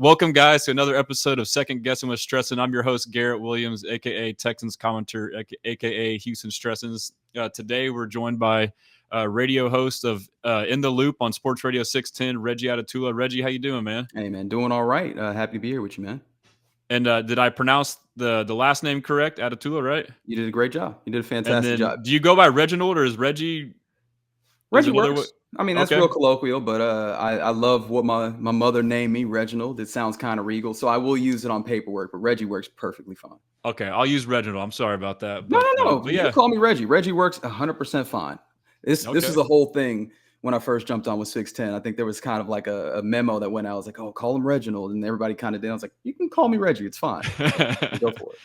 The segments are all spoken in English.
Welcome, guys, to another episode of Second Guessing with Stressan. I'm your host, Garrett Williams, aka Texans commentator, aka Houston Stressans. Today, we're joined by radio host of In the Loop on Sports Radio 610, Reggie Adetula. Reggie, how you doing, man? Hey, man, doing all right. Happy to be here with you, man. And did I pronounce the last name correct, Adetula, right? You did a great job. You did a And fantastic then, job. do you go by Reginald or is Reggie? There's Reggie another way. works. I mean, that's Okay. real colloquial, but I love what my mother named me, Reginald. It sounds kind of regal, so I will use it on paperwork, but Reggie works perfectly fine. Okay, I'll use Reginald. I'm sorry about that, No, no, no. but You can yeah. call me Reggie. Reggie works 100% fine. This Okay. is a whole thing when I first jumped on with 610. I think there was kind of like a memo that went out. I was like, oh, call him Reginald. And everybody kind of did. I was like, you can call me Reggie. It's fine. Go for it.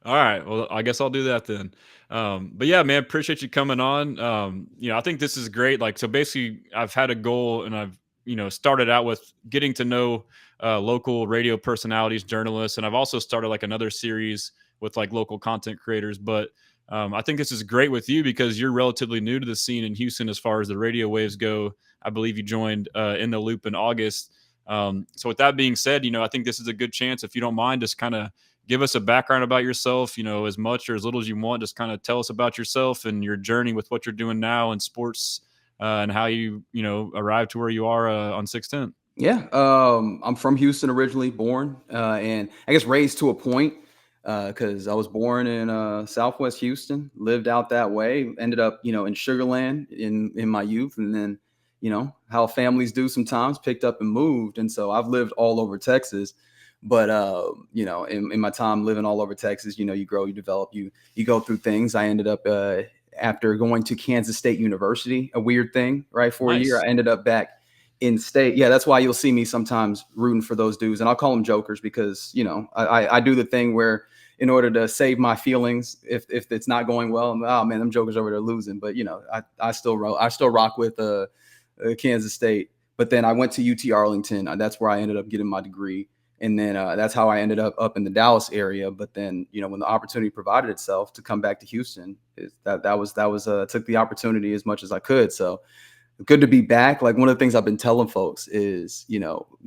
All right. Well, I guess I'll do that then. But yeah, man, appreciate you coming on. I think this is great. Like, so basically, I've had a goal, and I've started out with getting to know local radio personalities, journalists, and I've also started like another series with like local content creators. But I think this is great with you because you're relatively new to the scene in Houston as far as the radio waves go. I believe you joined In the Loop in August. So with that being said, I think this is a good chance, if you don't mind, just kind of give us a background about yourself, as much or as little as you want. Just kind of tell us about yourself and your journey with what you're doing now in sports, and how you arrived to where you are on 610. Yeah, I'm from Houston originally, born, and I guess raised to a point, because I was born in Southwest Houston, lived out that way, ended up, in Sugarland in my youth, and then, how families do sometimes, picked up and moved, and so I've lived all over Texas. But in my time living all over Texas, you grow, you develop, you go through things. I ended up after going to Kansas State University, a weird thing, right? For a year, Nice. I ended up back in state. Yeah, that's why you'll see me sometimes rooting for those dudes, and I'll call them jokers because I do the thing where in order to save my feelings, if it's not going well, oh man, them jokers over there losing. But I still rock with Kansas State. But then I went to UT Arlington. That's where I ended up getting my degree. And then that's how I ended up in the Dallas area. But then, when the opportunity provided itself to come back to Houston, took the opportunity as much as I could. So good to be back. Like, one of the things I've been telling folks is,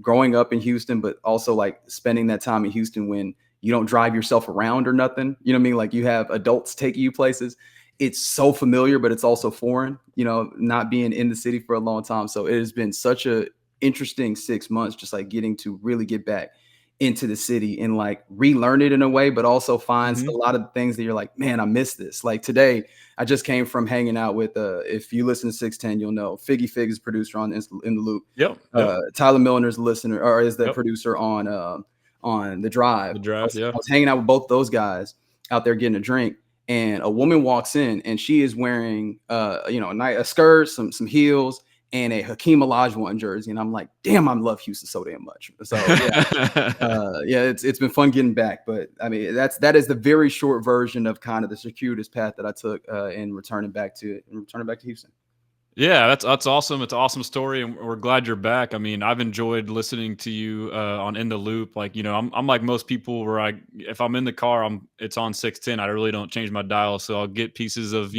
growing up in Houston, but also like spending that time in Houston when you don't drive yourself around or nothing. You know what I mean? Like, you have adults taking you places. It's so familiar, but it's also foreign, not being in the city for a long time. So it has been such a interesting 6 months, just like getting to really get back into the city and like relearn it in a way, but also find a lot of things that you're like, man, I miss this. Like today, I just came from hanging out with, if you listen to 610, you'll know Figgy Fig is producer on In the Loop. Yep. Tyler Milner's the listener, or is the Yep. producer on The Drive. The Drive, I was hanging out with both those guys out there getting a drink, and a woman walks in and she is wearing a skirt, some heels, and a Hakeem Olajuwon jersey, and I'm like, damn, I love Houston so damn much. So it's been fun getting back. But I mean, that is the very short version of kind of the circuitous path that I took in returning back to Houston. Yeah, that's awesome. It's an awesome story, and we're glad you're back. I mean, I've enjoyed listening to you on In the Loop. Like, I'm like most people where if I'm in the car, it's on 610. I really don't change my dial, so I'll get pieces of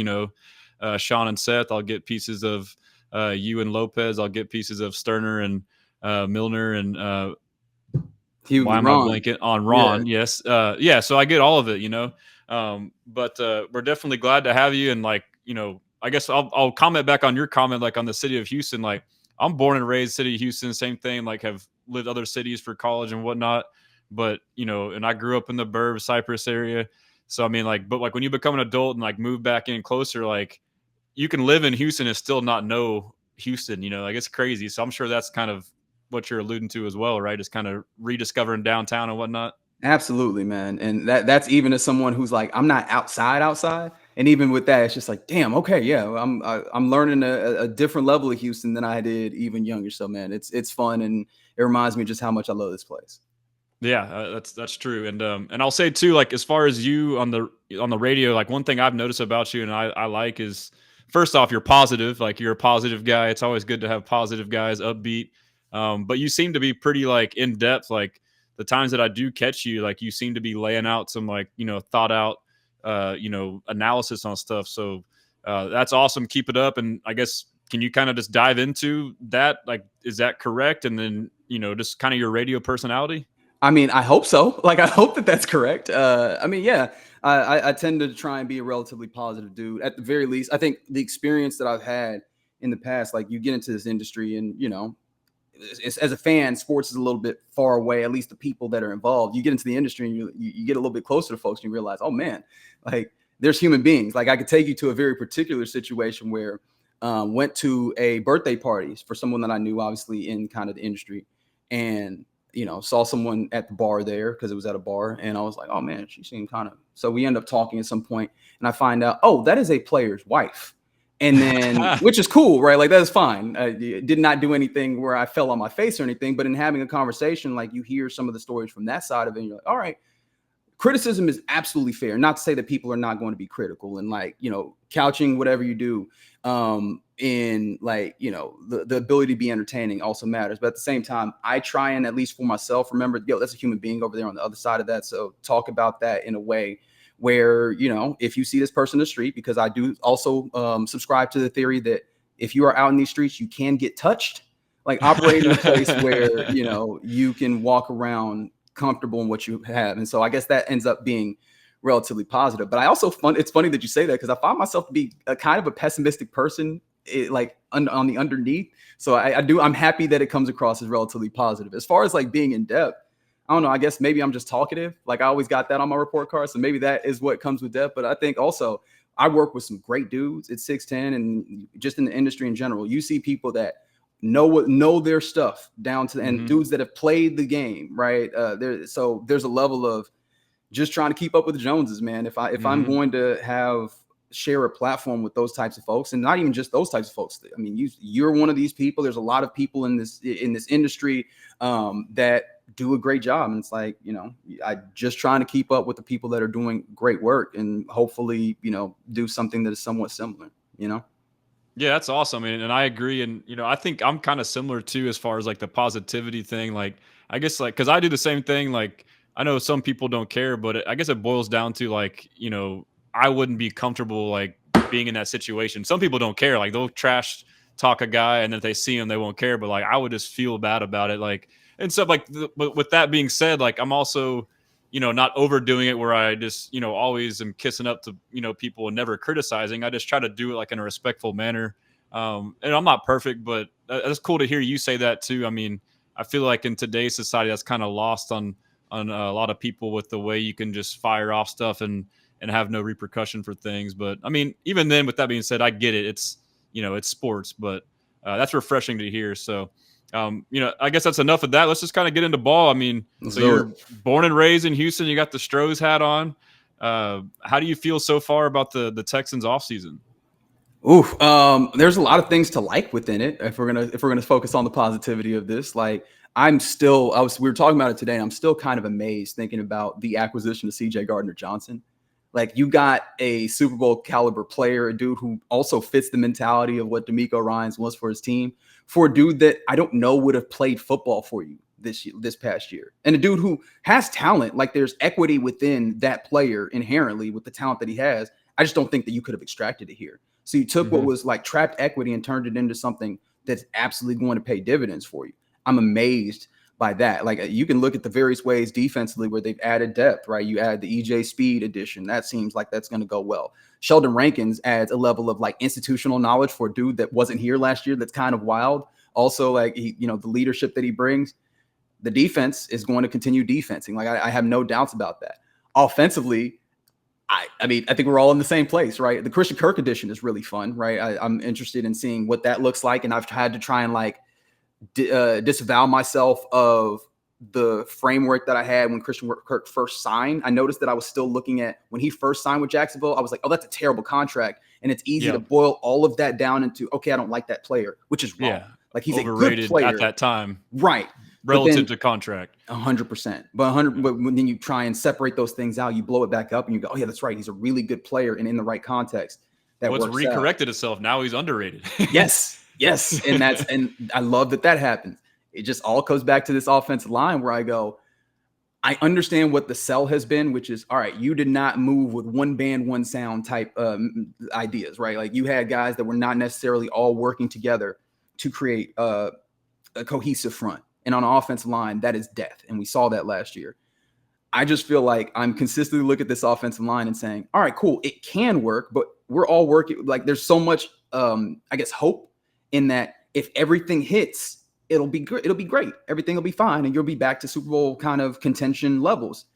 Sean and Seth. I'll get pieces of you and Lopez. I'll get pieces of Sterner and Milner and why am I Ron. blanking on Ron? Yeah. Yes, so I get all of it. But we're definitely glad to have you. And I guess I'll comment back on your comment, like on the city of Houston. Like, I'm born and raised city of Houston, same thing. Like, have lived other cities for college and whatnot. But and I grew up in the Burbs, Cypress area. So I mean, but when you become an adult and like move back in closer, like, you can live in Houston and still not know Houston, like, it's crazy. So I'm sure that's kind of what you're alluding to as well, right? Just kind of rediscovering downtown and whatnot. Absolutely, man. And that's even as someone who's like, I'm not outside. And even with that, it's just like, damn, okay, yeah, I'm learning a different level of Houston than I did even younger. So man, it's fun, and it reminds me just how much I love this place. Yeah, that's true. And I'll say too, like, as far as you on the radio, like, one thing I've noticed about you and I like is, first off, you're positive. Like, you're a positive guy. It's always good to have positive guys, upbeat. But you seem to be pretty like in depth. Like, the times that I do catch you, like, you seem to be laying out some like thought out analysis on stuff. So that's awesome. Keep it up, and I guess can you kind of just dive into that? Like, is that correct? And then, just kind of your radio personality? I mean, I hope so. Like, I hope that that's correct. I mean, yeah, I tend to try and be a relatively positive dude. At the very least, I think the experience that I've had in the past, like you get into this industry and, as a fan, sports is a little bit far away, at least the people that are involved. You get into the industry and you get a little bit closer to folks and you realize, oh man, like there's human beings. Like I could take you to a very particular situation where went to a birthday party for someone that I knew, obviously in kind of the industry, and saw someone at the bar there because it was at a bar, and I was like, oh man, she seemed kind of. So we end up talking at some point, and I find out, oh, that is a player's wife. And then, which is cool, right? Like that is fine. I did not do anything where I fell on my face or anything, but in having a conversation, like you hear some of the stories from that side of it, and you're like, all right, criticism is absolutely fair. Not to say that people are not going to be critical and like, couching whatever you do in like, the ability to be entertaining also matters. But at the same time, I try and at least for myself, remember, that's a human being over there on the other side of that. So talk about that in a way where, if you see this person in the street, because I do also subscribe to the theory that if you are out in these streets, you can get touched, like operate in a place where, you can walk around comfortable in what you have. And so I guess that ends up being relatively positive. But I also it's funny that you say that because I find myself to be a kind of a pessimistic person, like on the underneath. So I'm happy that it comes across as relatively positive. As far as like being in depth, I don't know. I guess maybe I'm just talkative. Like I always got that on my report card. So maybe that is what comes with depth. But I think also I work with some great dudes at 6'10", and just in the industry in general, you see people that know their stuff down to and dudes that have played the game, right? So there's a level of just trying to keep up with the Joneses, man. If I'm going to share a platform with those types of folks, and not even just those types of folks. I mean, you're one of these people. There's a lot of people in this industry that do a great job, and it's like, I just trying to keep up with the people that are doing great work, and hopefully, do something that is somewhat similar. Yeah, that's awesome. And I agree. And, I think I'm kind of similar too, as far as like the positivity thing. Like, I guess like, cause I do the same thing. Like, I know some people don't care, but I guess it boils down to like, I wouldn't be comfortable like being in that situation. Some people don't care. Like they'll trash talk a guy and then if they see him, they won't care. But like, I would just feel bad about it. Like, and stuff like, but with that being said, like I'm also, not overdoing it where I just, always am kissing up to, people and never criticizing. I just try to do it like in a respectful manner. And I'm not perfect, but it's cool to hear you say that too. I mean, I feel like in today's society, that's kind of lost on a lot of people with the way you can just fire off stuff and have no repercussion for things. But I mean, even then, with that being said, I get it. It's, it's sports, but that's refreshing to hear. So, I guess that's enough of that. Let's just kind of get into ball. I mean, you're born and raised in Houston. You got the Stros hat on. How do you feel so far about the Texans offseason? Ooh, there's a lot of things to like within it. If we're gonna focus on the positivity of this, like we were talking about it today, and I'm still kind of amazed thinking about the acquisition of CJ Gardner-Johnson. Like you got a Super Bowl caliber player, a dude who also fits the mentality of what D'Amico Ryans was for his team, for a dude that I don't know would have played football for you this past year, and a dude who has talent. Like there's equity within that player inherently with the talent that he has. I just don't think that you could have extracted it here. So you took what was like trapped equity and turned it into something that's absolutely going to pay dividends for you. I'm amazed by that. Like you can look at the various ways defensively where they've added depth, right? You add the EJ Speed addition. That seems like that's going to go well. Sheldon Rankins adds a level of like institutional knowledge for a dude that wasn't here last year. That's kind of wild. Also, like, the leadership that he brings, the defense is going to continue defensing. Like I have no doubts about that. Offensively, I mean, I think we're all in the same place, right? The Christian Kirk edition is really fun, right? I'm interested in seeing what that looks like. And I've had to try and like disavow myself of the framework that I had when Christian Kirk first signed. I noticed that I was still looking at when he first signed with Jacksonville. I was like, oh, that's a terrible contract. And it's easy to boil all of that down into, okay, I don't like that player, which is wrong. Yeah. Like he's overrated, a good player at that time. Right. Relative to contract. 100%. But when you try and separate those things out, you blow it back up and you go, oh yeah, that's right. He's a really good player and in the right context. It's recorrected itself. Now he's underrated. Yes. And I love that happens. It just all comes back to this offensive line where I go, I understand what the sell has been, which is, all right, you did not move with one band, one sound type ideas, right? Like you had guys that were not necessarily all working together to create a cohesive front. And on an offensive line, that is death. And we saw that last year. I just feel like I'm consistently looking at this offensive line and saying, all right, cool, it can work, but we're all working. Like there's so much, I guess, hope in that if everything hits, it'll be good. It'll be great. Everything will be fine. And you'll be back to Super Bowl kind of contention levels.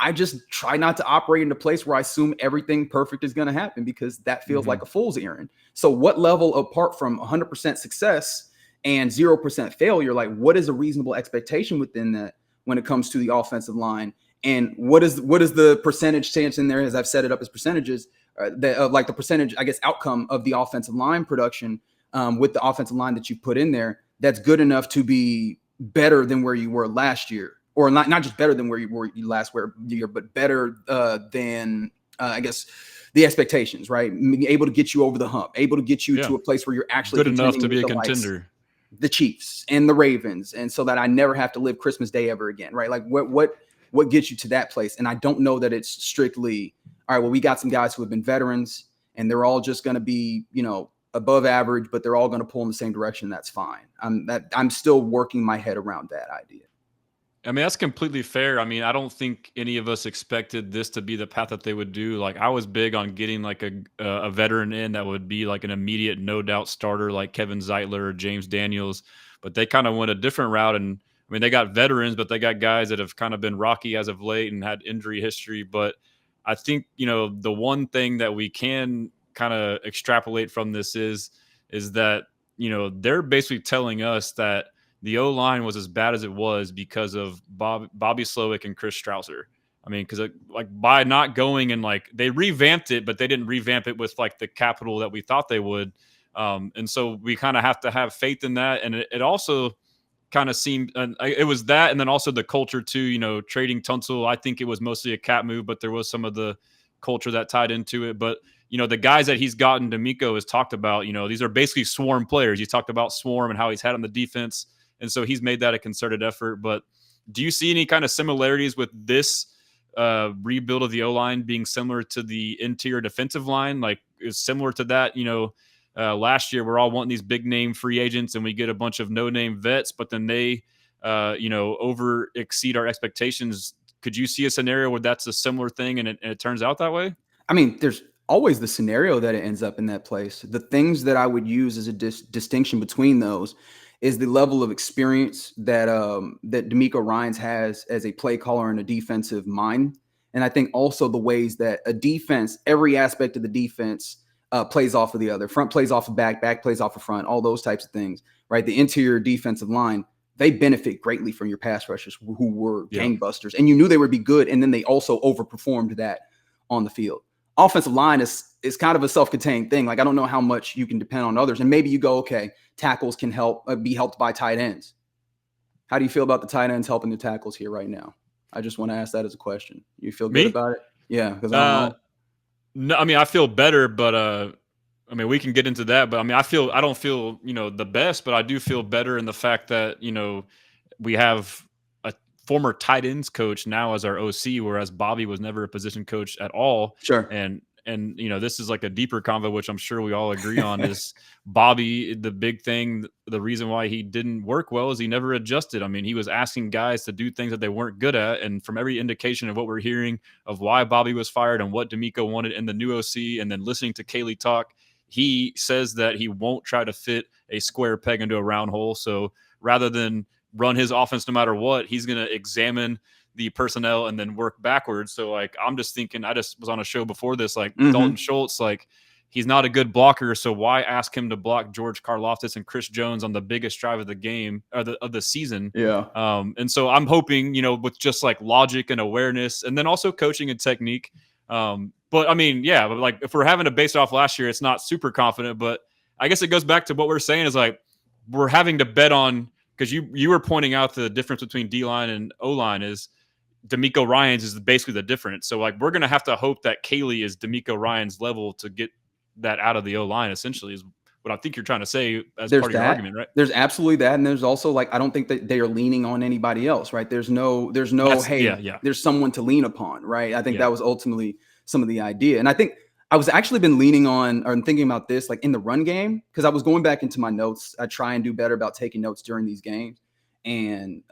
I just try not to operate in a place where I assume everything perfect is going to happen, because that feels like a fool's errand. So what level, apart from 100% success and 0% failure, like what is a reasonable expectation within that when it comes to the offensive line? And what is the percentage chance in there, as I've set it up as percentages, like the percentage, I guess, outcome of the offensive line production with the offensive line that you put in there that's good enough to be better than where you were last year, or not just better than where you were last year, but better than I guess the expectations, right? Able to get you over the hump, able to get you to a place where you're actually good enough to be a contender. The Chiefs and the Ravens, and so that I never have to live Christmas Day ever again, right? Like what gets you to that place? And I don't know that it's strictly, all right, well, we got some guys who have been veterans and they're all just going to be, above average, but they're all going to pull in the same direction. That's fine. I'm still working my head around that idea. I mean, that's completely fair. I mean, I don't think any of us expected this to be the path that they would do. Like, I was big on getting like a veteran in that would be like an immediate, no doubt starter, like Kevin Zeitler or James Daniels. But they kind of went a different route. And I mean, they got veterans, but they got guys that have kind of been rocky as of late and had injury history. But I think, the one thing that we can kind of extrapolate from this is that, they're basically telling us that the O-line was as bad as it was because of Bobby Slowick and Chris Strausser. I mean, because like by not going and like they revamped it, but they didn't revamp it with like the capital that we thought they would. And so we kind of have to have faith in that. And it also kind of seemed it was that, and then also the culture too. Trading Tunsil, I think it was mostly a cap move, but there was some of the culture that tied into it. But the guys that he's gotten, D'Amico has talked about. These are basically swarm players. He talked about swarm and how he's had on the defense. And so he's made that a concerted effort. But do you see any kind of similarities with this rebuild of the O-line being similar to the interior defensive line? Like, is similar to that, last year we're all wanting these big name free agents and we get a bunch of no name vets, but then they, over exceed our expectations. Could you see a scenario where that's a similar thing and it turns out that way? I mean, there's always the scenario that it ends up in that place. The things that I would use as a distinction between those is the level of experience that that D'Amico Ryans has as a play caller and a defensive mind. And I think also the ways that a defense, every aspect of the defense plays off of the other. Front plays off of back plays off of front, all those types of things, right? The interior defensive line, they benefit greatly from your pass rushers who were gangbusters. And you knew they would be good, and then they also overperformed that on the field. Offensive line is kind of a self-contained thing. Like, I don't know how much you can depend on others. And maybe you go, okay, tackles can be helped by tight ends. How do you feel about the tight ends helping the tackles here right now? I just want to ask that as a question. You feel good about it? Yeah, because I don't know. No, I mean, I feel better, but I mean, we can get into that. But I mean, I don't feel the best, but I do feel better in the fact that we have a former tight ends coach now as our OC, whereas Bobby was never a position coach at all. Sure. And this is like a deeper convo, which I'm sure we all agree on, is Bobby, the big thing, the reason why he didn't work well is he never adjusted. I mean, he was asking guys to do things that they weren't good at. And from every indication of what we're hearing of why Bobby was fired and what D'Amico wanted in the new OC, and then listening to Kaylee talk, he says that he won't try to fit a square peg into a round hole. So rather than run his offense no matter what, he's going to examine the personnel and then work backwards. So like, I'm just thinking, I just was on a show before this, like Dalton Schultz, like he's not a good blocker. So why ask him to block George Karlaftis and Chris Jones on the biggest drive of the game or of the season? Yeah. And so I'm hoping, with just like logic and awareness and then also coaching and technique. But I mean, yeah, but like if we're having to base it off last year, it's not super confident, but I guess it goes back to what we're saying is like, we're having to bet on, because you were pointing out the difference between D-line and O-line is D'Amico Ryans is basically the difference. So like, we're going to have to hope that Kaylee is D'Amico Ryans level to get that out of the O-line, essentially, is what I think you're trying to say as There's part of your that. argument, right? There's absolutely that, and there's also, like, I don't think that they are leaning on anybody else, right? There's no, That's yeah, "Hey, yeah, there's someone to lean upon," right? I think yeah. that was ultimately some of the idea, and I think I was actually been leaning on or thinking about this, like, in the run game, because I was going back into my notes. I try and do better about taking notes during these games, and,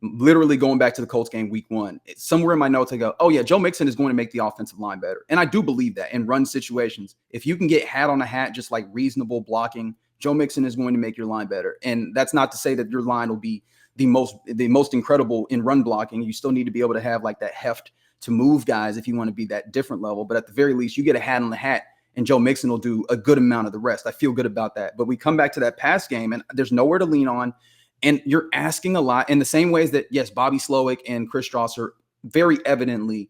literally going back to the Colts game week 1, somewhere in my notes, I go, "Oh, yeah, Joe Mixon is going to make the offensive line better," and I do believe that in run situations. If you can get hat on a hat, just like reasonable blocking, Joe Mixon is going to make your line better. And that's not to say that your line will be the most incredible in run blocking. You still need to be able to have like that heft to move guys if you want to be that different level. But at the very least, you get a hat on the hat, and Joe Mixon will do a good amount of the rest. I feel good about that. But we come back to that pass game, and there's nowhere to lean on. And you're asking a lot in the same ways that, yes, Bobby Slowick and Chris Strasser very evidently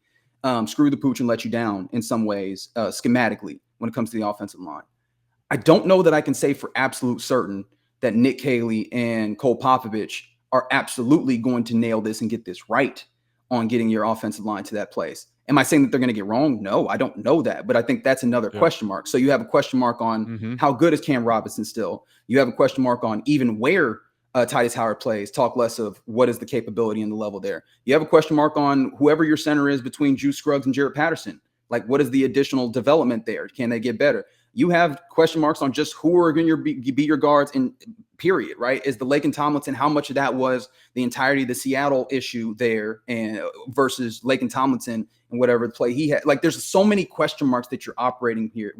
screw the pooch and let you down in some ways, schematically, when it comes to the offensive line. I don't know that I can say for absolute certain that Nick Caley and Cole Popovich are absolutely going to nail this and get this right on getting your offensive line to that place. Am I saying that they're going to get wrong? No, I don't know that. But I think that's another Yeah. question mark. So you have a question mark on how good is Cam Robinson still? You have a question mark on even where Titus Howard plays, talk less of what is the capability and the level there. You have a question mark on whoever your center is between Juice Scruggs and Jarrett Patterson. Like, what is the additional development there? Can they get better? You have question marks on just who are going to be your guards in period, right? Is the Laken Tomlinson, how much of that was the entirety of the Seattle issue there and versus Laken Tomlinson and whatever play he had? Like, there's so many question marks that you're operating here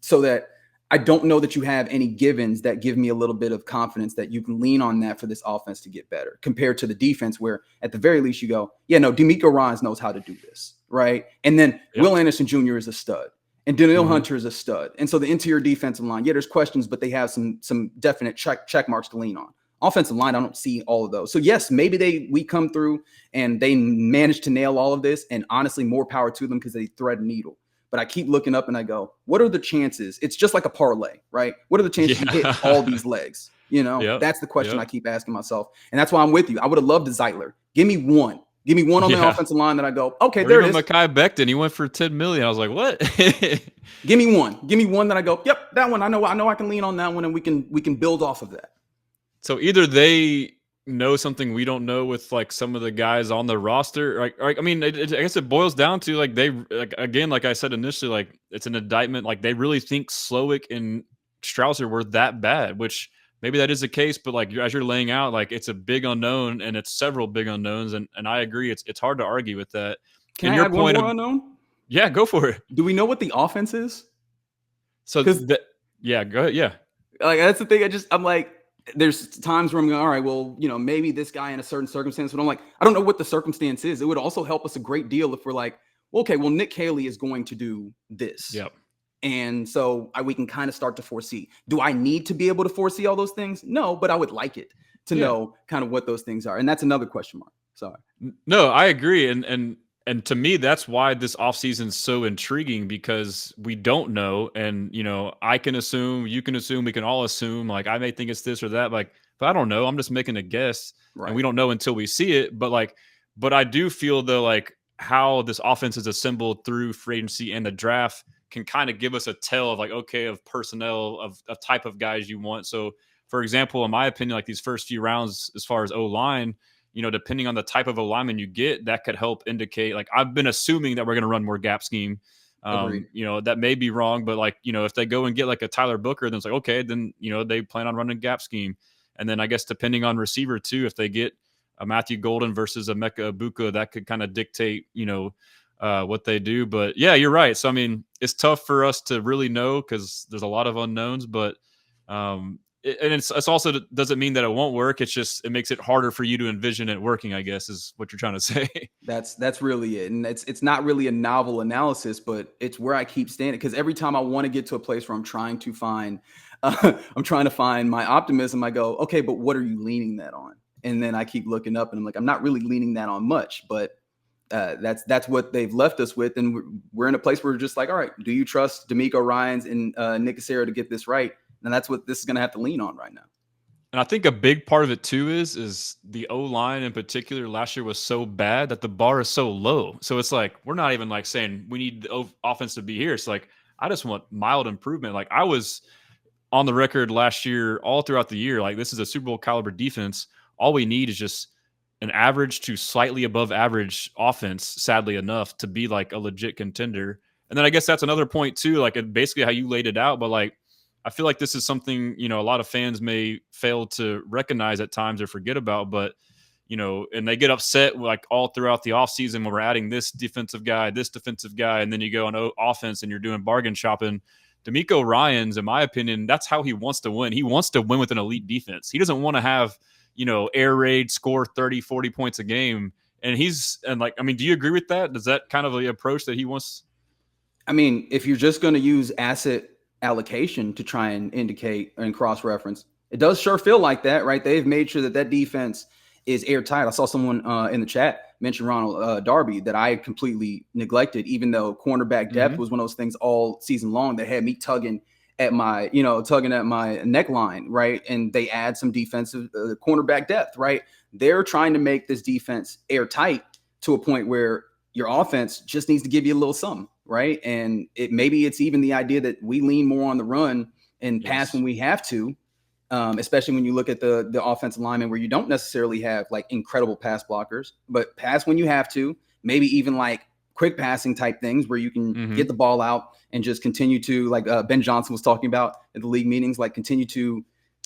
so that I don't know that you have any givens that give me a little bit of confidence that you can lean on that for this offense to get better compared to the defense where at the very least you go, yeah, no, D'Amico Ryans knows how to do this, right? And then Will Anderson Jr. is a stud. And Danielle Hunter is a stud. And so the interior defensive line, yeah, there's questions, but they have some definite check marks to lean on. Offensive line, I don't see all of those. So yes, maybe we come through and they manage to nail all of this. And honestly, more power to them because they thread a needle. But I keep looking up and I go, what are the chances? It's just like a parlay, right? What are the chances you hit all these legs? That's the question I keep asking myself. And that's why I'm with you. I would have loved a Zeitler. Give me one. Give me one on the offensive line that I go, okay, there it is. Mekhi Becton, he went for $10 million. I was like, what? Give me one. Give me one that I go, yep, that one. I know I can lean on that one, and we can build off of that. So either they know something we don't know with like some of the guys on the roster. Like I mean, I guess it boils down to like they again, like I said initially, like it's an indictment. Like they really think Slowick and Strausser were that bad, which maybe that is the case, but like as you're laying out, like it's a big unknown and it's several big unknowns, and I agree, it's hard to argue with that. Can I add one more unknown? Yeah, go for it. Do we know what the offense is? So yeah, go ahead. Yeah, like that's the thing. I'm like, there's times where I'm going, all right, well, maybe this guy in a certain circumstance, but I'm like, I don't know what the circumstance is. It would also help us a great deal if we're like, well, okay, well, Nick Caley is going to do this. Yep. And so we can kind of start to foresee. Do I need to be able to foresee all those things? No, but I would like it to know kind of what those things are. And that's another question mark. Sorry. No, I agree. And to me, that's why this offseason is so intriguing because we don't know. And, I can assume, you can assume, we can all assume, like, I may think it's this or that, like, but I don't know. I'm just making a guess. Right. And we don't know until we see it. But I do feel though, like how this offense is assembled through free agency and the draft can kind of give us a tell of like, okay, of personnel, of type of guys you want. So for example, in my opinion, like these first few rounds, as far as O-line, depending on the type of alignment you get, that could help indicate, like, I've been assuming that we're going to run more gap scheme. That may be wrong, but like, if they go and get like a Tyler Booker, then it's like, okay, then, they plan on running gap scheme. And then I guess depending on receiver too, if they get a Matthew Golden versus a Mecca Ibuka, that could kind of dictate, what they do. But yeah, you're right. So, I mean, it's tough for us to really know because there's a lot of unknowns, but, it's also doesn't mean that it won't work. It's just, it makes it harder for you to envision it working, I guess, is what you're trying to say. That's really it. And it's not really a novel analysis, but it's where I keep standing. Because every time I want to get to a place where I'm trying to find my optimism, I go, okay, but what are you leaning that on? And then I keep looking up and I'm like, I'm not really leaning that on much, but that's what they've left us with. And we're in a place where we're just like, all right, do you trust D'Amico Ryans and Nick Caserio to get this right? And that's what this is going to have to lean on right now. And I think a big part of it too is the O-line in particular last year was so bad that the bar is so low. So it's like, we're not even like saying we need the offense to be here. It's like, I just want mild improvement. Like on the record last year, all throughout the year, like this is a Super Bowl caliber defense. All we need is just an average to slightly above average offense, sadly enough, to be like a legit contender. And then I guess that's another point too, like basically how you laid it out. But like, I feel like this is something, a lot of fans may fail to recognize at times or forget about. But, and they get upset like all throughout the offseason when we're adding this defensive guy, and then you go on offense and you're doing bargain shopping. DeMeco Ryans, in my opinion, that's how he wants to win. He wants to win with an elite defense. He doesn't want to have, air raid, score 30, 40 points a game. And do you agree with that? Does that kind of the approach that he wants? I mean, if you're just going to use asset allocation to try and indicate and cross-reference, it does sure feel like that, right? They've made sure that defense is airtight. I saw someone in the chat mention Ronald Darby that I completely neglected, even though cornerback depth was one of those things all season long that had me tugging at my neckline, right? And they add some defensive cornerback depth, right? They're trying to make this defense airtight to a point where your offense just needs to give you a little something, right? And maybe it's even the idea that we lean more on the run and pass when we have to, especially when you look at the offensive lineman where you don't necessarily have like incredible pass blockers, but pass when you have to, maybe even like quick passing type things where you can get the ball out and just continue to, like Ben Johnson was talking about at the league meetings, like continue to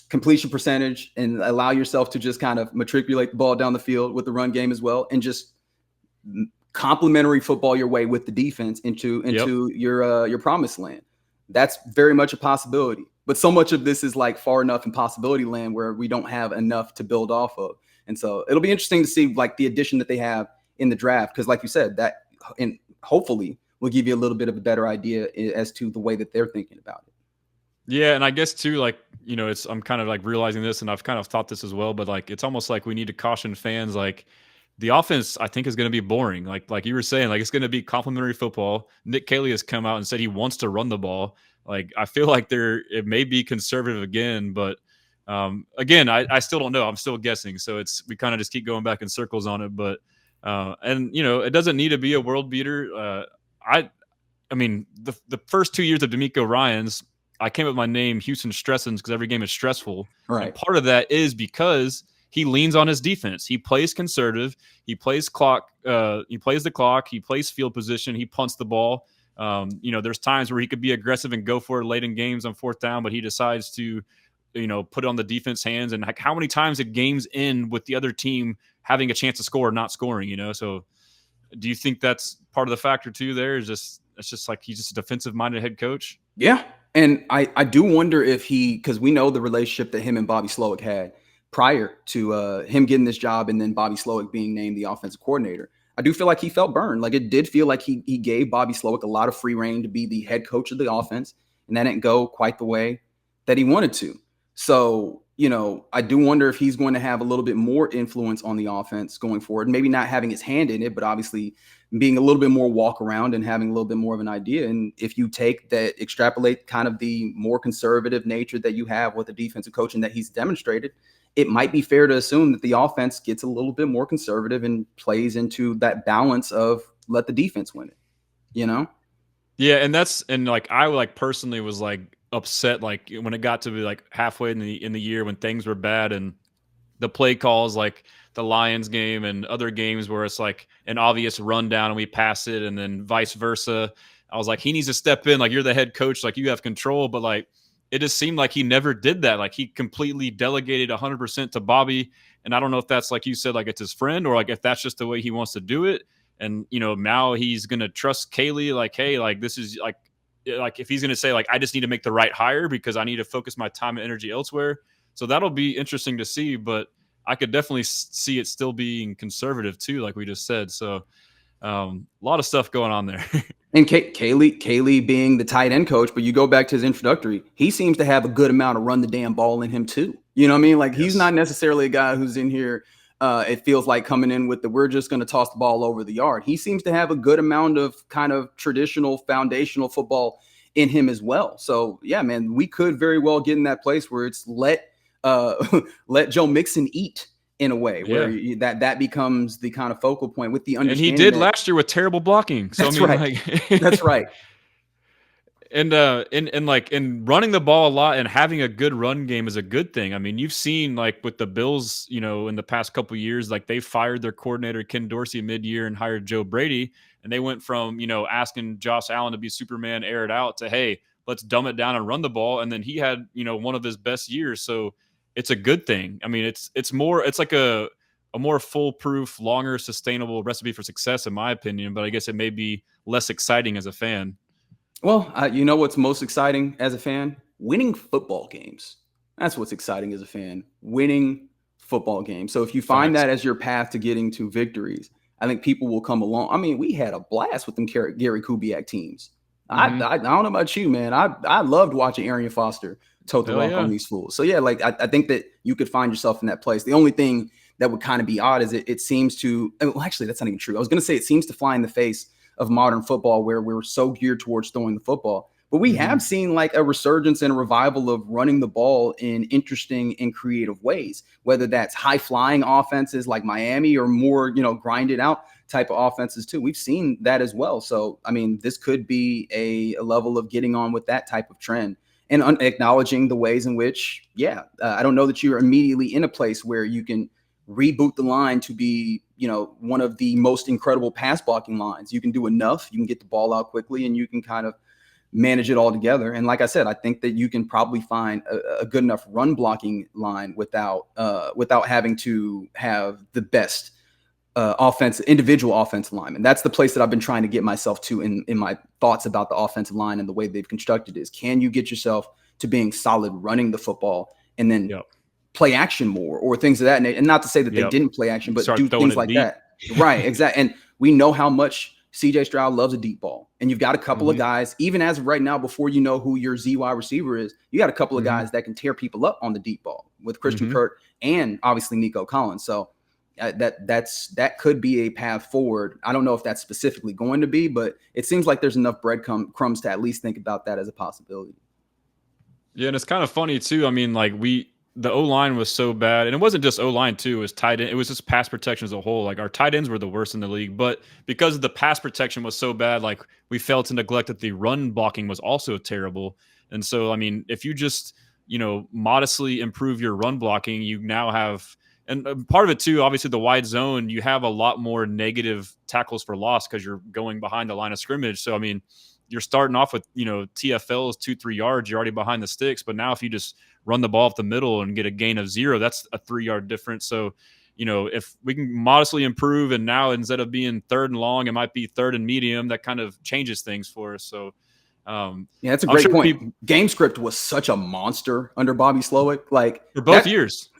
completion percentage and allow yourself to just kind of matriculate the ball down the field with the run game as well, and just complementary football your way with the defense into your promised land. That's very much a possibility. But so much of this is like far enough in possibility land where we don't have enough to build off of. And so it'll be interesting to see like the addition that they have in the draft. Because like you said, that and hopefully will give you a little bit of a better idea as to the way that they're thinking about it. Yeah. And I guess too, like, I'm kind of like realizing this, and I've kind of thought this as well, but like, it's almost like we need to caution fans, like the offense, I think, is going to be boring. Like you were saying, like it's going to be complimentary football. Nick Caley has come out and said he wants to run the ball. Like, I feel like it may be conservative again, but again, I still don't know. I'm still guessing. So we kind of just keep going back in circles on it. But it doesn't need to be a world beater. I mean, the first 2 years of DeMeco Ryans, I came up with my name Houston Stressans because every game is stressful. Right. And part of that is because he leans on his defense. He plays conservative. He plays clock. He plays the clock. He plays field position. He punts the ball. There's times where he could be aggressive and go for it late in games on fourth down, but he decides to, put it on the defense hands. And like, how many times did games end with the other team having a chance to score or not scoring? So do you think that's part of the factor too? It's just like he's just a defensive minded head coach. Yeah. And I do wonder if because we know the relationship that him and Bobby Slowick had prior to him getting this job and then Bobby Slowick being named the offensive coordinator. I do feel like he felt burned. Like it did feel like he gave Bobby Slowick a lot of free reign to be the head coach of the offense, and that didn't go quite the way that he wanted to. So, I do wonder if he's going to have a little bit more influence on the offense going forward. Maybe not having his hand in it, but obviously being a little bit more walk around and having a little bit more of an idea. And if you extrapolate kind of the more conservative nature that you have with the defensive coaching that he's demonstrated, it might be fair to assume that the offense gets a little bit more conservative and plays into that balance of let the defense win it, Yeah. And I personally was like upset, like when it got to be like halfway in the year when things were bad and the play calls, like the Lions game and other games where it's like an obvious rundown and we pass it and then vice versa. I was like, he needs to step in. Like, you're the head coach, like you have control, but like, it just seemed like he never did that. Like he completely delegated 100% to Bobby. And I don't know if that's, like you said, like it's his friend, or like if that's just the way he wants to do it. And, now he's going to trust Caley. Like, hey, like this is like if he's going to say like, I just need to make the right hire because I need to focus my time and energy elsewhere. So that'll be interesting to see, but I could definitely see it still being conservative too, like we just said. So a lot of stuff going on there. And Caley being the tight end coach, but you go back to his introductory, he seems to have a good amount of run the damn ball in him too. You know what I mean? Like he's not necessarily a guy who's in here. It feels like coming in with we're just going to toss the ball over the yard. He seems to have a good amount of kind of traditional foundational football in him as well. So yeah, man, we could very well get in that place where it's let Joe Mixon eat in a way where that becomes the kind of focal point with the understanding. And he did last year with terrible blocking. So that's right. That's right. And running the ball a lot and having a good run game is a good thing. I mean, you've seen like with the Bills, in the past couple of years, like they fired their coordinator Ken Dorsey mid-year and hired Joe Brady, and they went from asking Josh Allen to be Superman, air it out, to hey, let's dumb it down and run the ball, and then he had one of his best years. So it's a good thing. I mean, it's like a more foolproof, longer, sustainable recipe for success, in my opinion. But I guess it may be less exciting as a fan. Well, you know what's most exciting as a fan? Winning football games. That's what's exciting as a fan. Winning football games. So if you find Facts. that as your path to getting to victories, I think people will come along. I mean, we had a blast with them Gary Kubiak teams. Mm-hmm. I don't know about you, man. I loved watching Arian Foster tote the Hell rock on yeah. these fools. So yeah, like I think that you could find yourself in that place. The only thing that would kind of be odd is it seems to. Well, actually, that's not even true. I was going to say it seems to fly in the face of modern football, where we're so geared towards throwing the football. But we Mm-hmm. have seen like a resurgence and a revival of running the ball in interesting and creative ways, whether that's high flying offenses like Miami or more, grinded out type of offenses too. We've seen that as well. So, I mean, this could be a level of getting on with that type of trend and acknowledging the ways in which, I don't know that you're immediately in a place where you can reboot the line to be, one of the most incredible pass blocking lines. You can do enough, you can get the ball out quickly, and you can kind of manage it all together. And like I said, I think that you can probably find a good enough run blocking line without having to have the best individual offensive lineman. That's the place that I've been trying to get myself to in my thoughts about the offensive line and the way they've constructed is, can you get yourself to being solid running the football and then Yep. play action more or things of that. And not to say that they Yep. didn't play action, but Start do throwing things it like deep. that. Right. Exactly. And we know how much CJ Stroud loves a deep ball. And you've got a couple of Mm-hmm. guys, even as of right now, before you know who your ZY receiver is, you got a couple of Mm-hmm. guys that can tear people up on the deep ball with Christian Mm-hmm. Kirk and obviously Nico Collins. So that could be a path forward. I don't know if that's specifically going to be, but it seems like there's enough breadcrumbs to at least think about that as a possibility. Yeah, and it's kind of funny too. I mean, like the O line was so bad, and it wasn't just O line too. It was tight end. It was just pass protection as a whole. Like our tight ends were the worst in the league, but because the pass protection was so bad, like we failed to neglect that the run blocking was also terrible. And so, I mean, if you just modestly improve your run blocking, you now have. And part of it too, obviously, the wide zone, you have a lot more negative tackles for loss because you're going behind the line of scrimmage. So, I mean, you're starting off with TFLs 2-3 yards, you're already behind the sticks. But now if you just run the ball up the middle and get a gain of 0, that's a 3-yard difference. So if we can modestly improve, and now instead of being 3rd and long, it might be 3rd and medium, that kind of changes things for us. So yeah, that's a I'm great sure point. people Game script was such a monster under Bobby Slowick. Like for both years,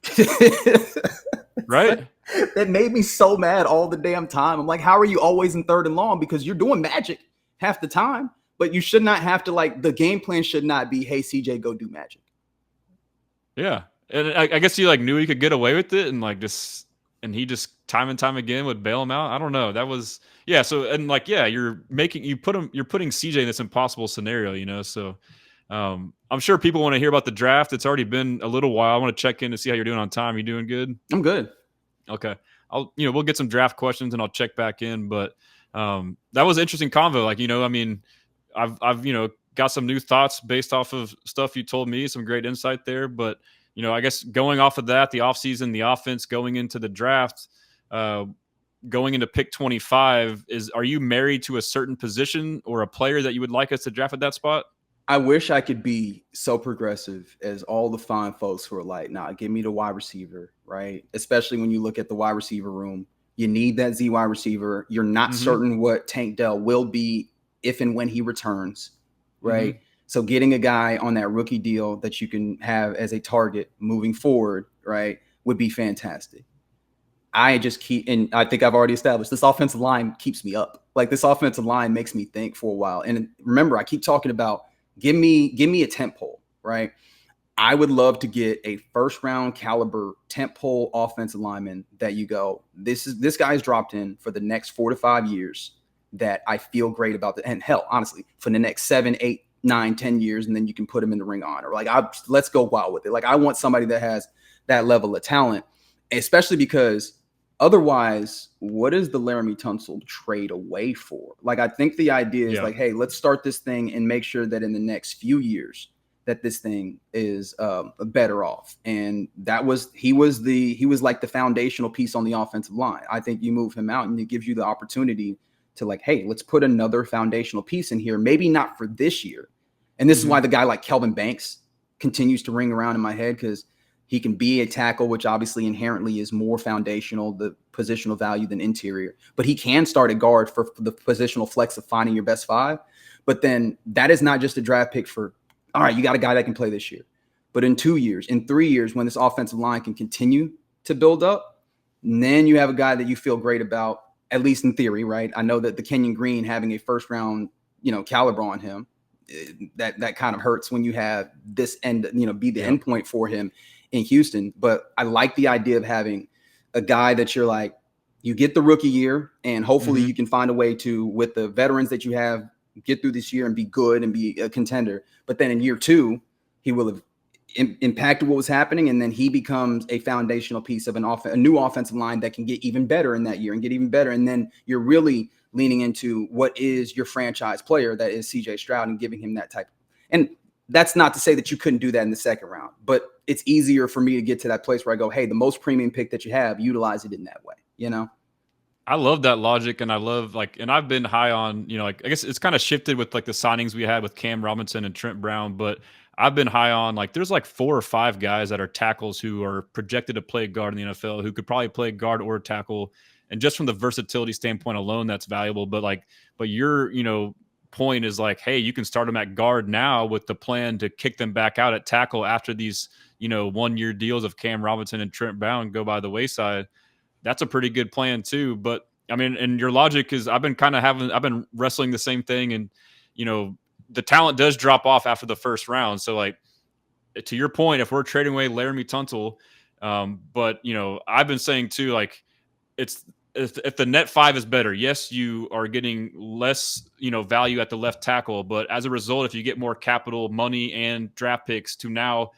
right? That made me so mad all the damn time. I'm like, how are you always in 3rd and long? Because you're doing magic half the time, but you should not have to, like, the game plan should not be, hey, CJ, go do magic. Yeah. And I guess he knew he could get away with it, and he just time and time again would bail him out. I don't know. That was So you're putting CJ in this impossible scenario, So I'm sure people want to hear about the draft. It's already been a little while. I want to check in to see how you're doing on time. You doing good? I'm good. Okay. We'll get some draft questions and I'll check back in. But that was an interesting convo. I mean, I've got some new thoughts based off of stuff you told me, some great insight there. But, I guess going off of that, the offseason, the offense going into the draft, going into pick 25, are you married to a certain position or a player that you would like us to draft at that spot? I wish I could be so progressive as all the fine folks who are like, nah, give me the wide receiver, right? Especially when you look at the wide receiver room. You need that ZY receiver. You're not certain what Tank Dell will be if and when he returns, right? Mm-hmm. So getting a guy on that rookie deal that you can have as a target moving forward, right, would be fantastic. I think I've already established this offensive line keeps me up. Like, this offensive line makes me think for a while. And remember, I keep talking about give me a tent pole, right? I would love to get a 1st-round caliber tent pole offensive lineman that you go, this guy's dropped in for the next 4 to 5 years that I feel great about. And hell, honestly, for the next 7, 8, 9, 10 years, and then you can put him in the Ring of Honor. Like, let's go wild with it. Like, I want somebody that has that level of talent, especially because Otherwise, what is the Laramie Tunsil trade away for? Like, I think the idea is Yeah. like, hey, let's start this thing and make sure that in the next few years that this thing is better off. And he was like the foundational piece on the offensive line. I think you move him out and it gives you the opportunity to like, hey, let's put another foundational piece in here. Maybe not for this year. And this is why the guy like Kelvin Banks continues to ring around in my head, because he can be a tackle, which obviously inherently is more foundational, the positional value than interior. But he can start at guard for the positional flex of finding your best five. But then that is not just a draft pick for, all right, you got a guy that can play this year. But in 2 years, in 3 years, when this offensive line can continue to build up, and then you have a guy that you feel great about, at least in theory, right? I know that the Kenyon Green having a first round, caliber on him, that kind of hurts when you have this end, be the end point for him in Houston. But I like the idea of having a guy that you're like, you get the rookie year, and hopefully you can find a way to, with the veterans that you have, get through this year and be good and be a contender. But then in year 2, he will have impacted what was happening, and then he becomes a foundational piece of a new offensive line that can get even better in that year and get even better. And then you're really leaning into what is your franchise player, that is CJ Stroud, and giving him that type. And that's not to say that you couldn't do that in the second round, but it's easier for me to get to that place where I go, hey, the most premium pick that you have, utilize it in that way, I love that logic, and I love and I've been high on, I guess it's kind of shifted with like the signings we had with Cam Robinson and Trent Brown, but I've been high on there's like 4 or 5 guys that are tackles who are projected to play guard in the NFL, who could probably play guard or tackle, and just from the versatility standpoint alone, that's valuable. But your point is like, hey, you can start them at guard now with the plan to kick them back out at tackle after these 1-year deals of Cam Robinson and Trent Brown go by the wayside. That's a pretty good plan too. But I mean, and your logic is, I've been wrestling the same thing, and the talent does drop off after the first round. So like, to your point, if we're trading away Laramie Tunsil, but I've been saying too, like, it's if the net 5 is better, yes, you are getting less value at the left tackle, but as a result, if you get more capital, money, and draft picks to now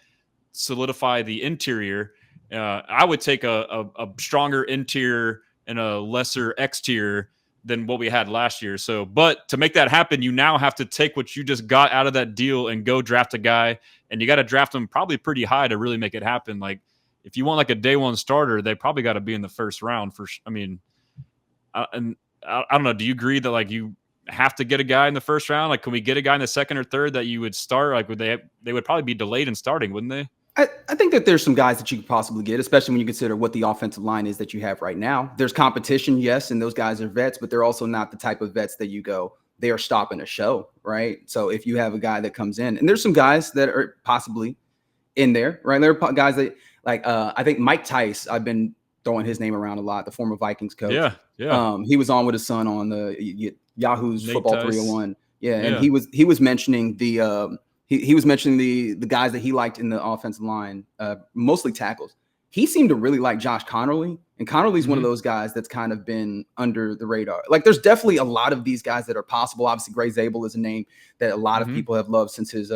solidify the interior, I would take a stronger interior and a lesser exterior than what we had last year. So, but to make that happen, you now have to take what you just got out of that deal and go draft a guy, and you got to draft him probably pretty high to really make it happen. Like, if you want like a day 1 starter, they probably got to be in the first round for. I mean, and I don't know. Do you agree that like you have to get a guy in the first round? Like, can we get a guy in the second or third that you would start? Like, they would probably be delayed in starting, wouldn't they? I think that there's some guys that you could possibly get, especially when you consider what the offensive line is that you have right now. There's competition, yes, and those guys are vets, but they're also not the type of vets that you go, they are stopping a show, right? So if you have a guy that comes in, and there's some guys that are possibly in there, right? There are guys that like, I think Mike Tice, I've been throwing his name around a lot, the former Vikings coach. Yeah. He was on with his son on the Yahoo's Nate Football Tice. 301. Yeah, and he was mentioning he was mentioning the guys that he liked in the offensive line, mostly tackles. He seemed to really like Josh Connerly, and Connerly's one of those guys that's kind of been under the radar. Like, there's definitely a lot of these guys that are possible. Obviously, Gray Zabel is a name that a lot of people have loved since his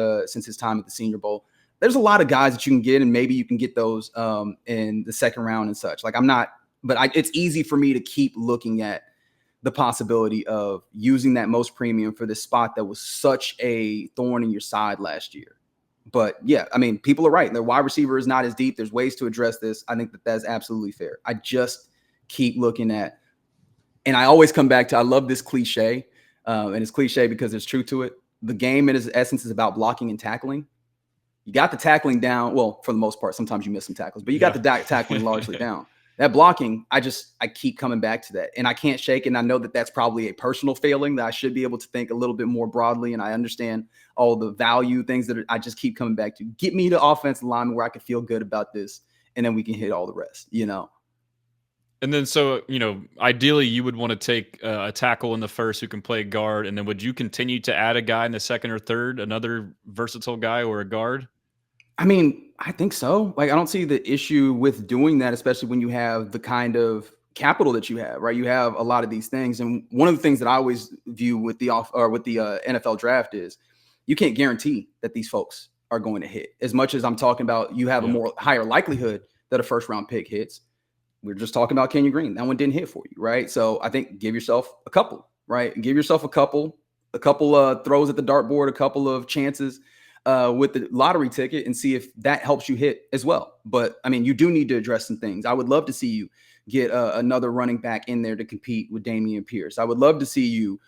time at the Senior Bowl. There's a lot of guys that you can get, and maybe you can get those in the second round and such. Like, it's easy for me to keep looking at the possibility of using that most premium for this spot that was such a thorn in your side last year. But yeah, I mean, people are right. Their wide receiver is not as deep. There's ways to address this. I think that that's absolutely fair. I just keep looking at, and I always come back to, I love this cliche, and it's cliche because there's truth to it. The game in its essence is about blocking and tackling. You got the tackling down. Well, for the most part, sometimes you miss some tackles, but you got the tackling largely down. That blocking, I keep coming back to that, and I can't shake it. And I know that that's probably a personal failing, that I should be able to think a little bit more broadly. And I understand all the value things that I just keep coming back to. Get me to offensive lineman where I can feel good about this, and then we can hit all the rest, And then, so, ideally you would want to take a tackle in the first who can play guard. And then would you continue to add a guy in the second or third, another versatile guy or a guard? I mean, I think so. Like, I don't see the issue with doing that, especially when you have the kind of capital that you have, right? You have a lot of these things. And one of the things that I always view with the NFL draft is you can't guarantee that these folks are going to hit. As much as I'm talking about, you have a more higher likelihood that a first round pick hits. we're just talking about Kenyon Green. That one didn't hit for you, right? So I think give yourself a couple, right? Give yourself a couple throws at the dartboard, a couple of chances with the lottery ticket, and see if that helps you hit as well. But I mean, you do need to address some things. I would love to see you get another running back in there to compete with Dameon Pierce. I would love to see you,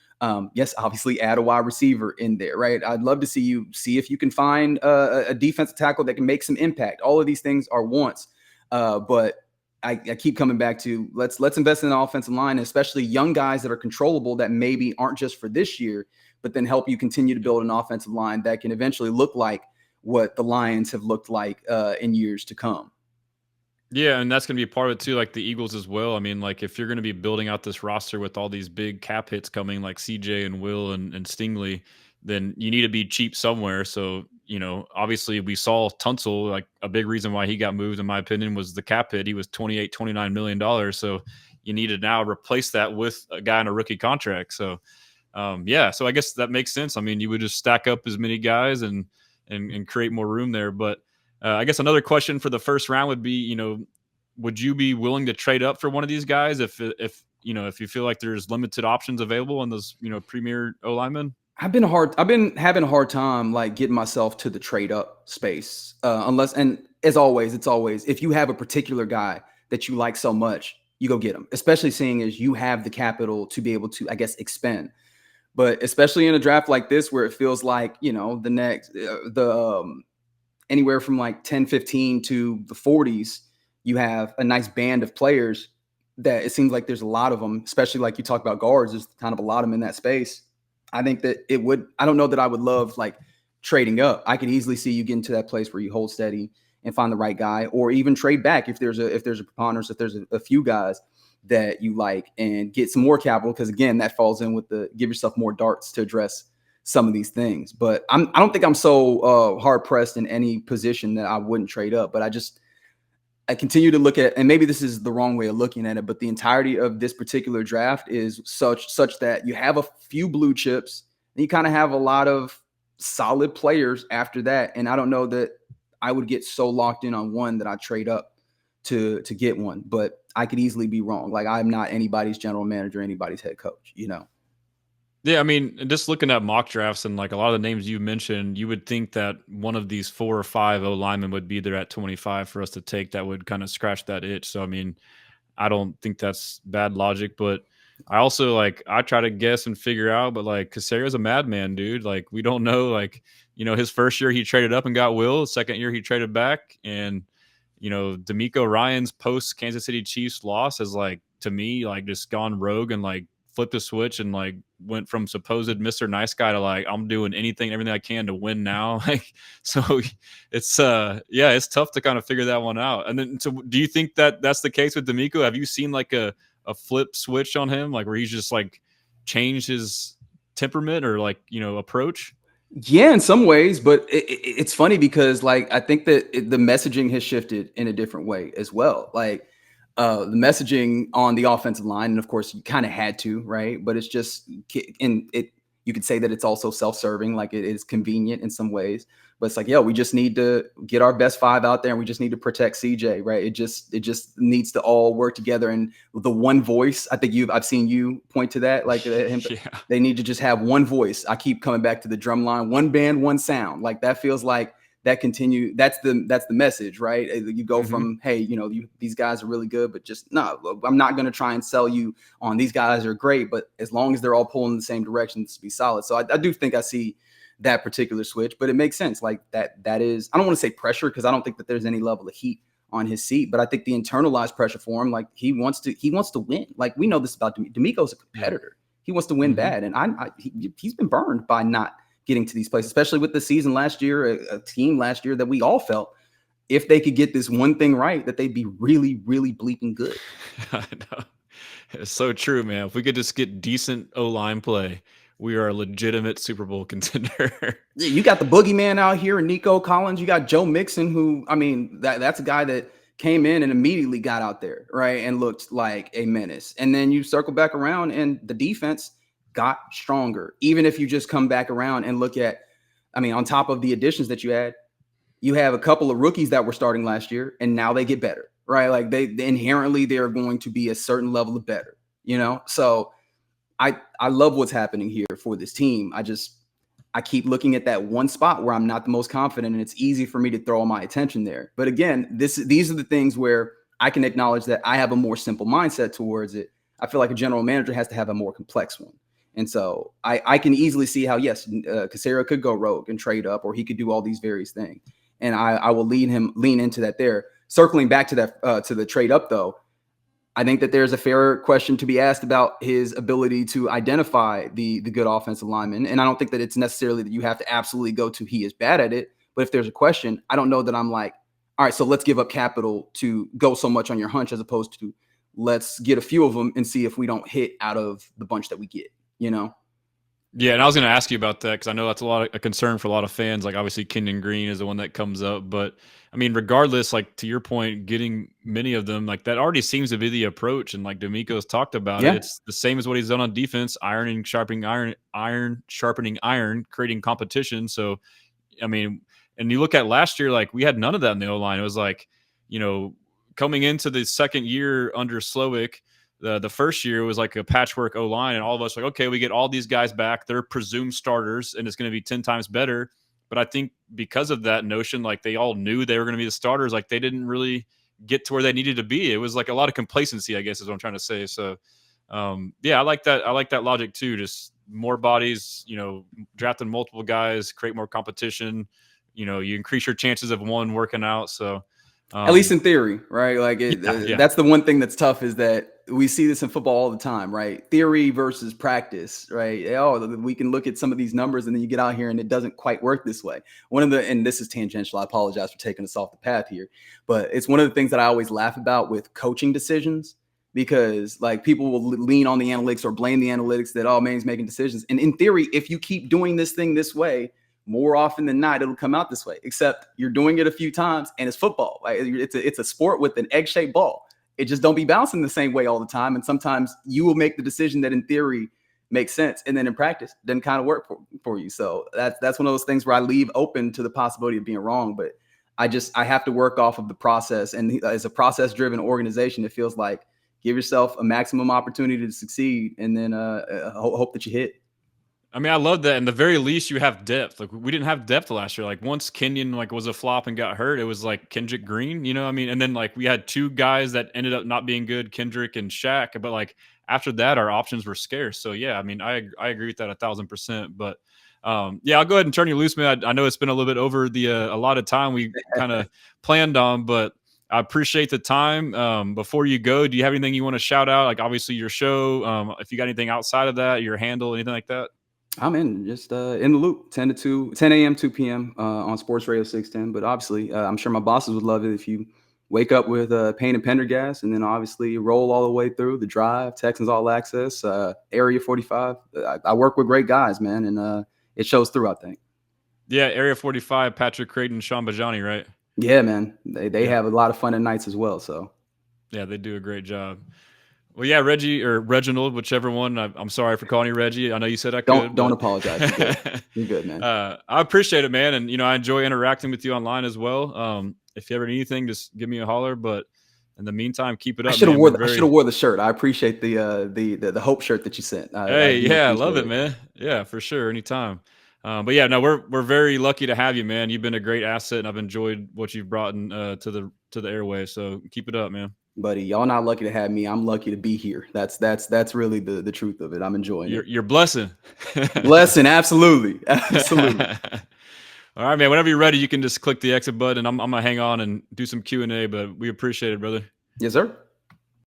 yes, obviously add a wide receiver in there, right? I'd love to see you see if you can find a defensive tackle that can make some impact. All of these things are wants, but I keep coming back to let's invest in the offensive line, especially young guys that are controllable that maybe aren't just for this year, but then help you continue to build an offensive line that can eventually look like what the Lions have looked like in years to come. Yeah, and that's going to be part of it too, like the Eagles as well. I mean, like if you're going to be building out this roster with all these big cap hits coming, like CJ and Will and Stingley, then you need to be cheap somewhere. So, obviously we saw Tunsil, like a big reason why he got moved, in my opinion, was the cap hit. He was $29 million. So you need to now replace that with a guy on a rookie contract. So, yeah, so I guess that makes sense. I mean, you would just stack up as many guys and create more room there. But I guess another question for the first round would be, would you be willing to trade up for one of these guys if you feel like there's limited options available in those premier O linemen? I've been having a hard time like getting myself to the trade up space. Unless, and as always, it's always if you have a particular guy that you like so much, you go get him, especially seeing as you have the capital to be able to, I guess, expend. But especially in a draft like this, where it feels like, the next, anywhere from like 10, 15 to the 40s, you have a nice band of players that it seems like there's a lot of them, especially like you talk about guards, there's kind of a lot of them in that space. I think that I don't know that I would love like trading up. I could easily see you get into that place where you hold steady and find the right guy, or even trade back if there's a preponderance, if there's a few guys that you like, and get some more capital. Because again, that falls in with the give yourself more darts to address some of these things. But I don't think I'm so hard pressed in any position that I wouldn't trade up. But I continue to look at, and maybe this is the wrong way of looking at it, but the entirety of this particular draft is such that you have a few blue chips and you kind of have a lot of solid players after that. And I don't know that I would get so locked in on one that I trade up to get one, but I could easily be wrong. Like I'm not anybody's general manager, anybody's head coach, Yeah, I mean, just looking at mock drafts and like a lot of the names you mentioned, you would think that one of these 4 or 5 O linemen would be there at 25 for us to take. That would kind of scratch that itch. So, I mean, I don't think that's bad logic, but I also I try to guess and figure out, but like Caserio's a madman, dude. Like we don't know, his first year he traded up and got Will. Second year he traded back, and D'Amico Ryan's post Kansas City Chiefs loss has to me just gone rogue and flipped a switch and went from supposed Mr. Nice Guy to I'm doing everything I can to win now. So it's it's tough to kind of figure that one out. And then, so do you think that that's the case with D'Amico? Have you seen a flip switch on him, where he's just changed his temperament or approach? Yeah, in some ways, but it's funny because I think that the messaging has shifted in a different way as well. The messaging on the offensive line, and of course you kind of had to, right? But it's just, and you could say that it's also self-serving, it is convenient in some ways. But it's we just need to get our best 5 out there, and we just need to protect CJ, right? It just needs to all work together. And the one voice, I think I've seen you point to that, They need to just have one voice. I keep coming back to the drum line, one band, one sound. That feels like that continue. That's the message, right? You go from, hey, these guys are really good, but just no, I'm not going to try and sell you on these guys are great, but as long as they're all pulling in the same direction, to be solid. So I do think I see that particular switch, but it makes sense. That is, I don't want to say pressure, because I don't think that there's any level of heat on his seat, but I think the internalized pressure for him, he wants to win. We know this about D'Amico's a competitor. He wants to win bad, and he's been burned by not getting to these places, especially with the season last year, a team last year that we all felt if they could get this one thing right, that they'd be really, really bleeping good. I know. It's so true, man. If we could just get decent O-line play, we are a legitimate Super Bowl contender. You got the boogeyman out here and Nico Collins. You got Joe Mixon, who, I mean, that's a guy that came in and immediately got out there, right, and looked like a menace. And then you circle back around and the defense got stronger. Even if you just come back around and look at, on top of the additions that you had, you have a couple of rookies that were starting last year, and now they get better. right? Like they inherently they're going to be a certain level of better, you know? So I love what's happening here for this team. I keep looking at that one spot where I'm not the most confident, and it's easy for me to throw all my attention there. But again, these are the things where I can acknowledge that I have a more simple mindset towards it. I feel like a general manager has to have a more complex one. And so I can easily see how, yes, Caserio could go rogue and trade up, or he could do all these various things. And I will lean into that there. Circling back to that, to the trade up, though, I think that there's a fair question to be asked about his ability to identify the good offensive lineman. And I don't think that it's necessarily that you have to absolutely go to he is bad at it. But if there's a question, I don't know that I'm like, all right, so let's give up capital to go so much on your hunch as opposed to let's get a few of them and see if we don't hit out of the bunch that we get, you know? Yeah, and I was going to ask you about that because I know that's a concern for a lot of fans. Like, obviously, Kenyon Green is the one that comes up, but I mean, regardless, like to your point, getting many of them, like that already seems to be the approach. And like D'Amico's talked about it, Yeah. it's the same as what he's done on defense: ironing, sharpening iron, sharpening iron, creating competition. So, I mean, and you look at last year, like we had none of that in the O line. It was like, you know, coming into the second year under Slowick. The first year was like a patchwork O line, and all of us like, okay, we get all these guys back. They're presumed starters, and it's going to be 10 times better. But I think because of that notion, like they all knew they were going to be the starters. Like they didn't really get to where they needed to be. It was like a lot of complacency, I guess, is what I'm trying to say. So, yeah, I like that. I like that logic too. Just more bodies, you know, drafting multiple guys, create more competition. You know, you increase your chances of one working out. So, At least in theory, right? Like yeah. that's the one thing that's tough is that we see this in football all the time, right? Theory versus practice, right? Oh, we can look at some of these numbers and then you get out here and it doesn't quite work this way. And this is tangential. I apologize for taking us off the path here, but it's one of the things that I always laugh about with coaching decisions because like people will lean on the analytics or blame the analytics that, oh man, he's making decisions. And in theory, if you keep doing this thing this way, more often than not, it'll come out this way, except you're doing it a few times and it's football. Right? It's a sport with an egg-shaped ball. It just don't be bouncing the same way all the time. And sometimes you will make the decision that in theory makes sense. And then in practice, doesn't kind of work for you. So that's one of those things where I leave open to the possibility of being wrong. But I have to work off of the process. And as a process-driven organization, it feels like give yourself a maximum opportunity to succeed and then hope that you hit. I mean, I love that. And the very least, you have depth. Like we didn't have depth last year. Like once Kenyon like was a flop and got hurt, it was like Kendrick Green. You know, what I mean, and then like we had two guys that ended up not being good, Kendrick and Shaq. But like after that, our options were scarce. So yeah, I mean, I agree with that 1,000%. But yeah, I'll go ahead and turn you loose, man. I know it's been a little bit over the a lot of time we kind of planned on, but I appreciate the time. Before you go, do you have anything you want to shout out? Like obviously your show. If you got anything outside of that, your handle, anything like that. I'm in just in the loop, 10 a.m., 2 p.m. On Sports Radio 610. But obviously, I'm sure my bosses would love it if you wake up with Payne and Pendergast and then obviously roll all the way through the drive, Texans All Access, Area 45. I work with great guys, man, and it shows through, I think. Yeah, Area 45, Patrick Creighton, Sean Bajani, right? Yeah, man. They have a lot of fun at nights as well. So yeah, they do a great job. Well, yeah, Reggie or Reginald, whichever one. I'm sorry for calling you Reggie. I know you said I could. don't apologize. You're good. You're good, man. I appreciate it, man, and I enjoy interacting with you online as well. If you ever need anything, just give me a holler. But in the meantime, keep it up. I should have wore the shirt. I appreciate the hope shirt that you sent. I love it, man. Yeah, for sure, anytime. But yeah, no, we're very lucky to have you, man. You've been a great asset, and I've enjoyed what you've brought in, to the airwaves. So keep it up, man. Buddy, y'all not lucky to have me. I'm lucky to be here. That's really the truth of it. I'm enjoying it. You're blessing. Blessing, absolutely. Absolutely. All right, man. Whenever you're ready, you can just click the exit button. I'm gonna hang on and do some Q&A, but we appreciate it, brother. Yes, sir.